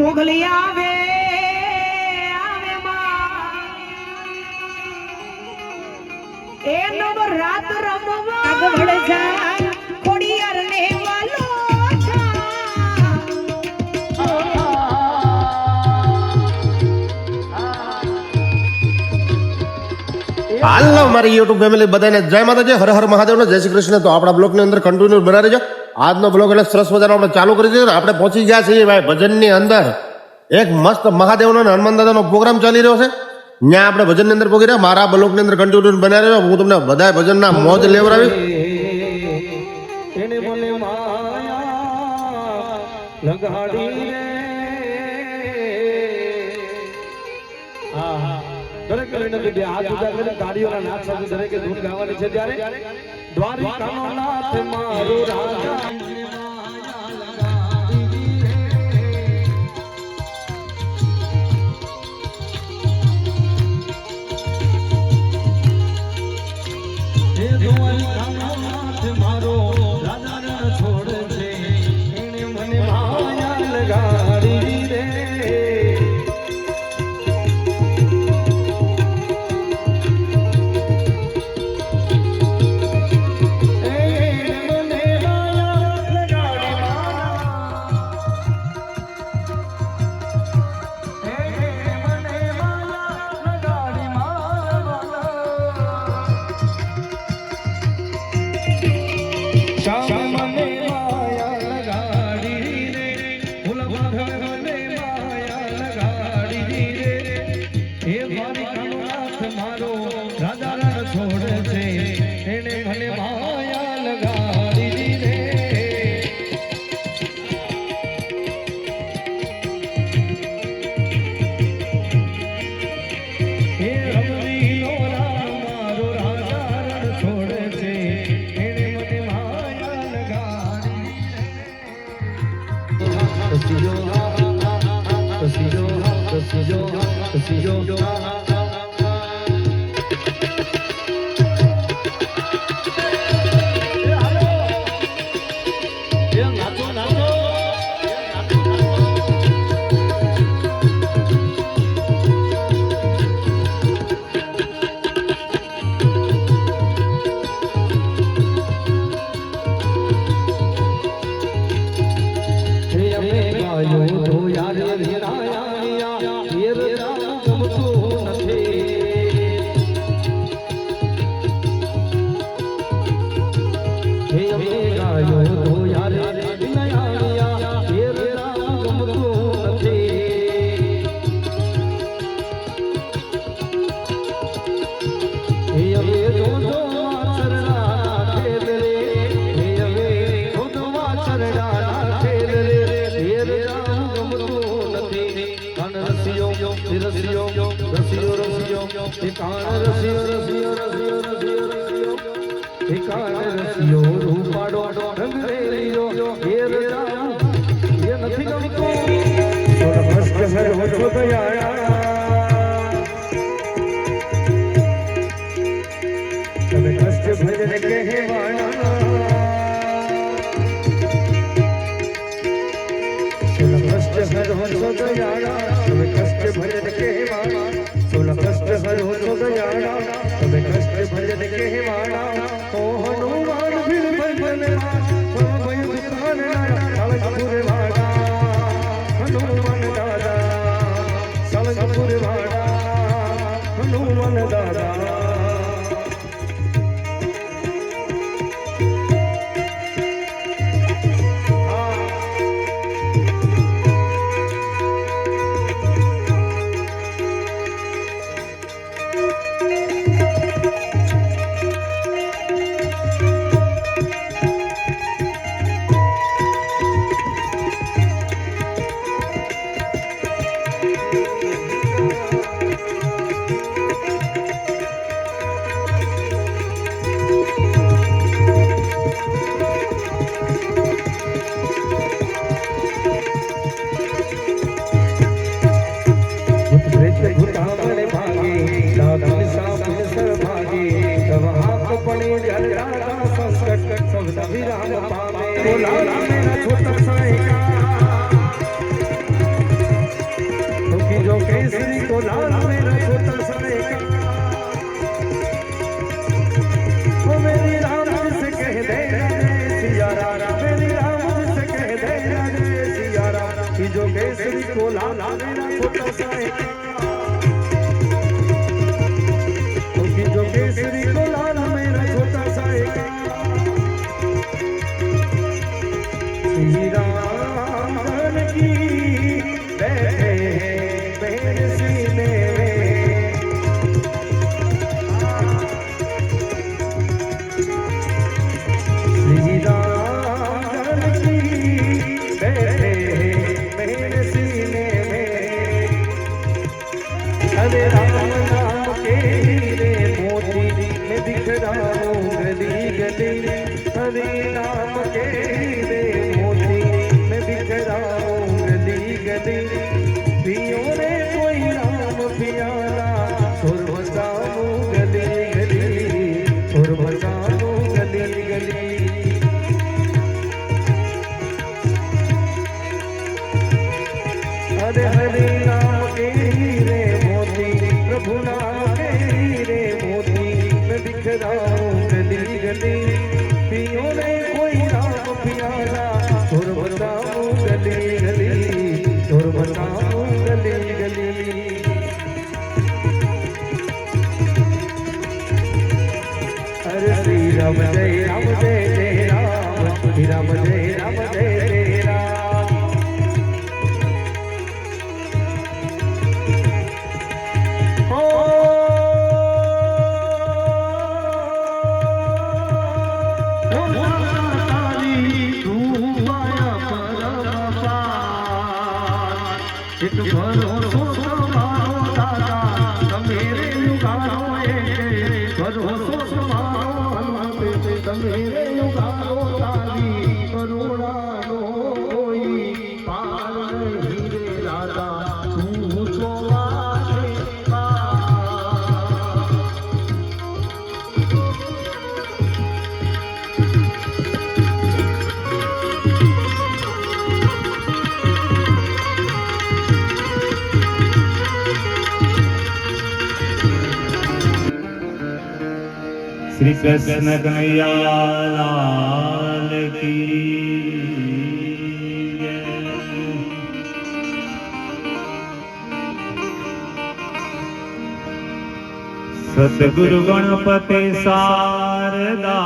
મોગલી આવે એ નવ રાત રમવા આગળ જાય ખોડિયાર ને વાલો હાલો મારી યુટ્યુબ ફેમિલી બધાને જય માતાજી, હર હર મહાદેવ, જય શ્રી કૃષ્ણ. તો આપણા બ્લોગની અંદર કન્ટિન્યુ બના રહેજો. આજનો બ્લોગ એટલે સરસ મજાનો આપણે ચાલુ કરી દીધો. આપણે પહોંચી ગયા છીએ ભાઈ ભજનની અંદર. એક મસ્ત મહાદેવનો અને હનુમાન દાદાનો પ્રોગ્રામ ચાલી રહ્યો છે. ત્યાં આપણે ભજનની અંદર પહોંચી રહ્યા. મારા બ્લોગની અંદર કન્ટિન્યુ બના રહ્યો. હું તમને બધા ભજનના મોજ લેવડાવી. દરેક કરીને હાથ ઉજા કરી ગાડીઓના નાથ સાથે દરેકે ધૂન ગાવાની છે. ત્યારે દ્વારિકાનો નાથ મારો રાજા लाल मेरा छोटा साए का ओ मेरी राम से कह दे सिया राम मेरी राम से कह दे सिया राम कि जो केसरी को लाल मेरा छोटा साए का कि जो केसरी को लाल मेरा छोटा साए का श्री राम की बैठे मेरे सीने में श्री राम की बैठे मेरे सीने में हरे राम नाम के हीरे मोती में दिखराऊं गली गली हरे नाम के हीरे मोती में दिखराऊं गली गली पियो रे कोई राम पियाला सुर बजाऊं गली गली सुर बजाऊं गली गली हरे हरे नाम के हीरे मोती प्रभु नाम के हीरे मोती में दिखराऊं गली गली पियो रे कोई राम पियाला सुर बजाऊं गली गली सुर बजाऊं गली गली हरे श्री राम जय राम जय जय राम श्री राम जय राम जय जय राम एक भरोसो तुम्हारो दादा तमेरे युगारो भरोसो तुम्हारो हनुमत तमेरे युगारो दादी करुणा रोई पार नहीं रे दादा तू जो आए श्री कृष्ण कन्हैया लाल की जय। सतगुरु गणपति शारदा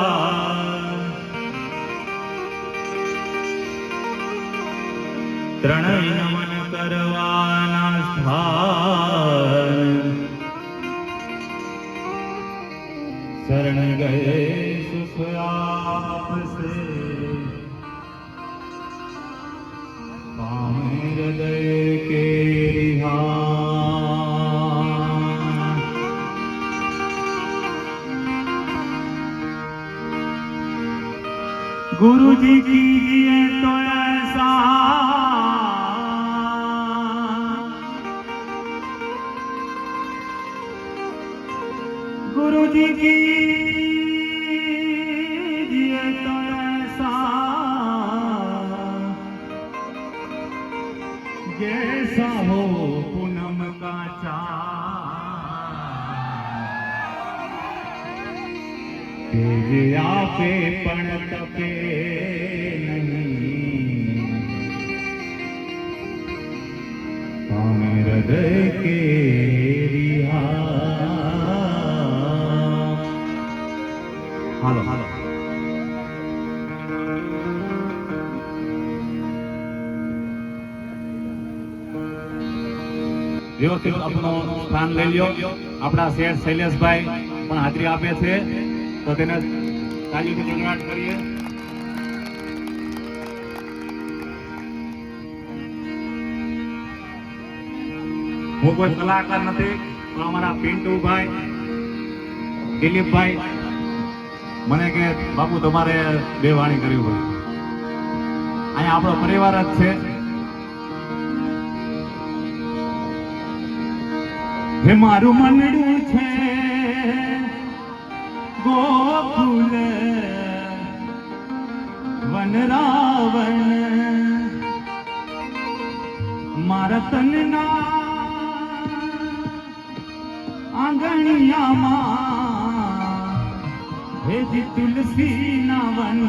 त्रणय नमन करवाना स्थान शरण गए सुख आपसे पाए हृदय के रिहान। गुरु जी कीजिए तो ऐसा गुरु जी कीजिए तो ऐसा जैसा हो पूनम का चाँद आपे पण तपे नहीं पाए हृदय के हालो हालो વ્યવસ્થિત આપનો સ્થાન લઈ લ્યો। આપણા શેઠ શૈલેષભાઈ પણ હાજરી આપે છે તો તેને તાલીથી ગણગાટ કરીએ। હું કોઈ કલાકાર નથી પણ અમારા પિન્ટુભાઈ દિલીપભાઈ મને કે બાપુ તમારે બે વાણી કરવી પડે। અહીંયા આપણો પરિવાર જ છે। હે મારું મનડું છે ગોકુલ વન રાવણ મારા તનના આંગણિયામાં હેજી તુલસી ના વન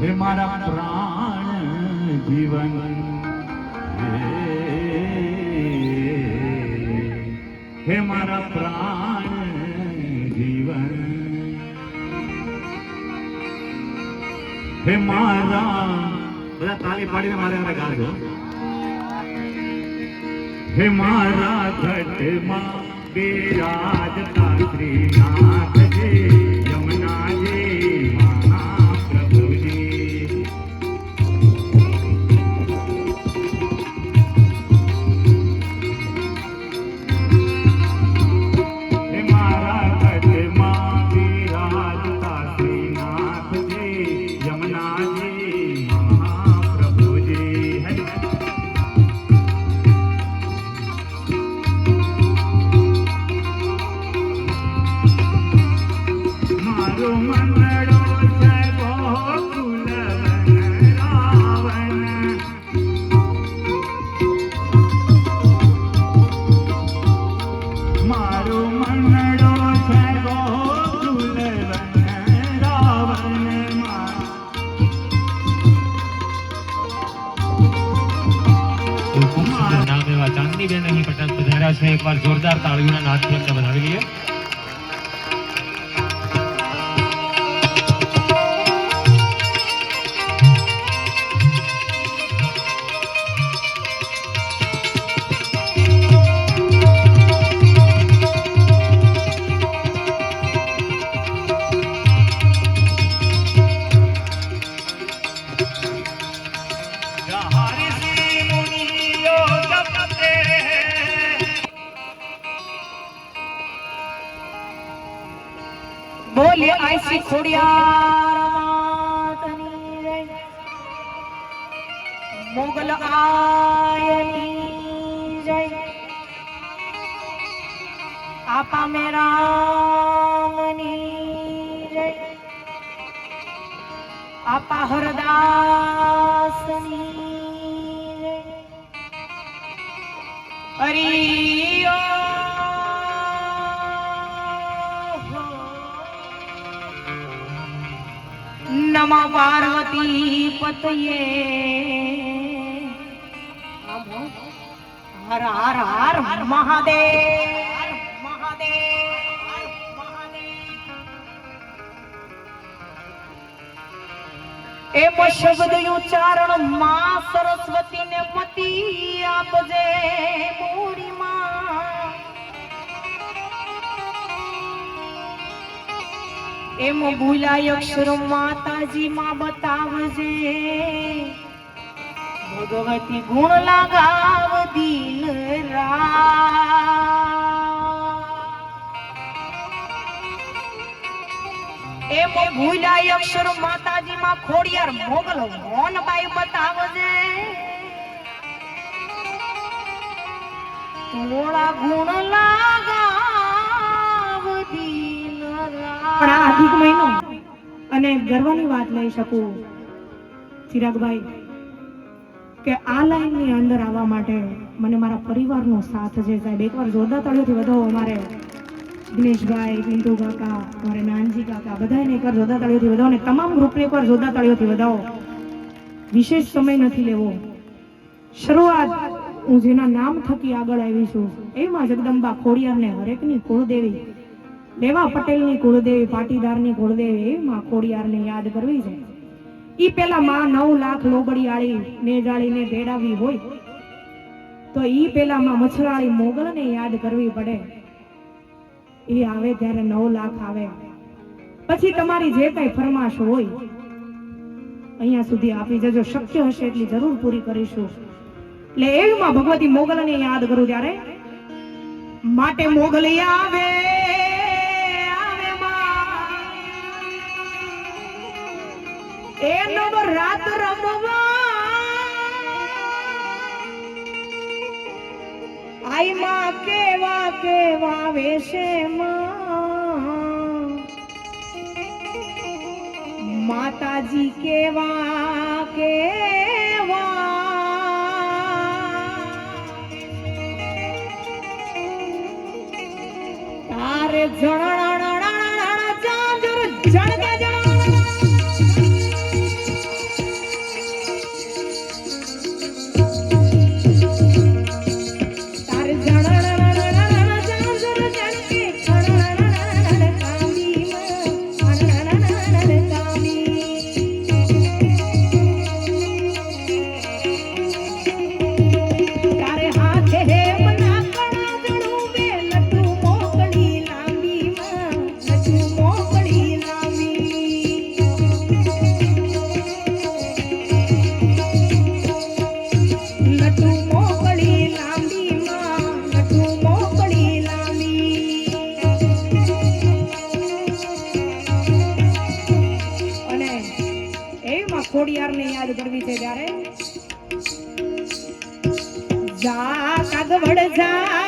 હે મારા પ્રાણ જીવન હે મારા પ્રાણ જીવન હે મારા બધા તાળી પાડીને મારે ગાજો હે મારા ઘટમાં બિરાજતા શ્રીનાથજી યમુનાજી મહાપ્રભુજી હે મારા ઘટમાં બિરાજતા શ્રીનાથજી યમુનાજી મહાપ્રભુજી હે મારો મંડળો છે ગોકુલ રાવણ મારો મંડળો છે ગોકુલ રાવણ નામ એવા ચાંદનીબેન અહીં પટેલ પધાર્યા છે. એકવાર જોરદાર તાળીઓના નાદથી એમને વધાવી લઈએ. બોલે આઈસી ખોડિયાર માતની રે મોગલ આયની જય આપા મેરામની જય આપા હરદાસની જય હરિ નમઃ પાર્વતી પતયે હર હર હર મહાદેવ એમ શબ્દ ઉચ્ચારણ માં સરસ્વતી ને મતી આપજે મોરી માં એમ ભૂલાય અક્ષર માતાજી માં બતાવજે ભગવતી ગુણ લગાવ દિલ એમ ભૂલાય અક્ષર માતાજી માં ખોડિયાર મોગલ મોનબાઈ બતાવજે થોડા ગુણ લગાવ દિલ પણ આ અધિક મહિનો અને ગર્વની વાત લઈ શકું ચિરાગભાઈ કે આ લાઈન ની અંદર આવવા માટે મને મારા પરિવારનો સાથ છે સાહેબ. એકવાર જોરદાર તાળીઓથી વધાવો અમારે દિનેશભાઈ, પિન્ટુ કાકા, અમારે નાનજી કાકા બધાને એકવાર જોરદાર તાળીઓથી વધાવો અને તમામ ગ્રુપને એકવાર જોરદાર તાળીઓથી વધાવો. વિશેષ સમય નથી લેવો. શરૂઆત હું જેના નામ થકી આગળ આવી છું એમાં જગદંબા ખોડિયારને હરેકની કુળદેવી, લેવા પટેલની કુળદેવી, પાટીદારની કુળદેવી એમાં ખોડિયારને યાદ કરવી છે. ઈ પેલા માં 9 લાખ લોબડી આળી ને જાળીને ભેડાવી હોય તો ઈ પેલા માં મછરાળી મોગલને યાદ કરવી પડે. એ આવે ત્યારે 9 લાખ આવે. પછી તમારી જે કઈ ફરમાશ હોય અહીંયા સુધી આપી જજો. શક્ય હશે એટલી જરૂર પૂરી કરીશું. એટલે એમાં ભગવતી મોગલને યાદ કરું ત્યારે માટે મોગલી આવે એનો રાત રમવા આઈ માં કેવા કેવા વેશે માતાજી કેવા કેવા તારે જણણ ચાંદર જણકે જણ તારે જણણ ચાંદર જણકે કામી તારે હાથે હે મના કણા જણું બે લટુ મોકળી લાંબી માં લટુ મોકળી લાંબી લટુ મોકળી લાંબી માં લટુ મોકળી લાંબી અને એમાં ખોડિયારને યાદ કરવી છે ત્યારે જા કાગવડ જા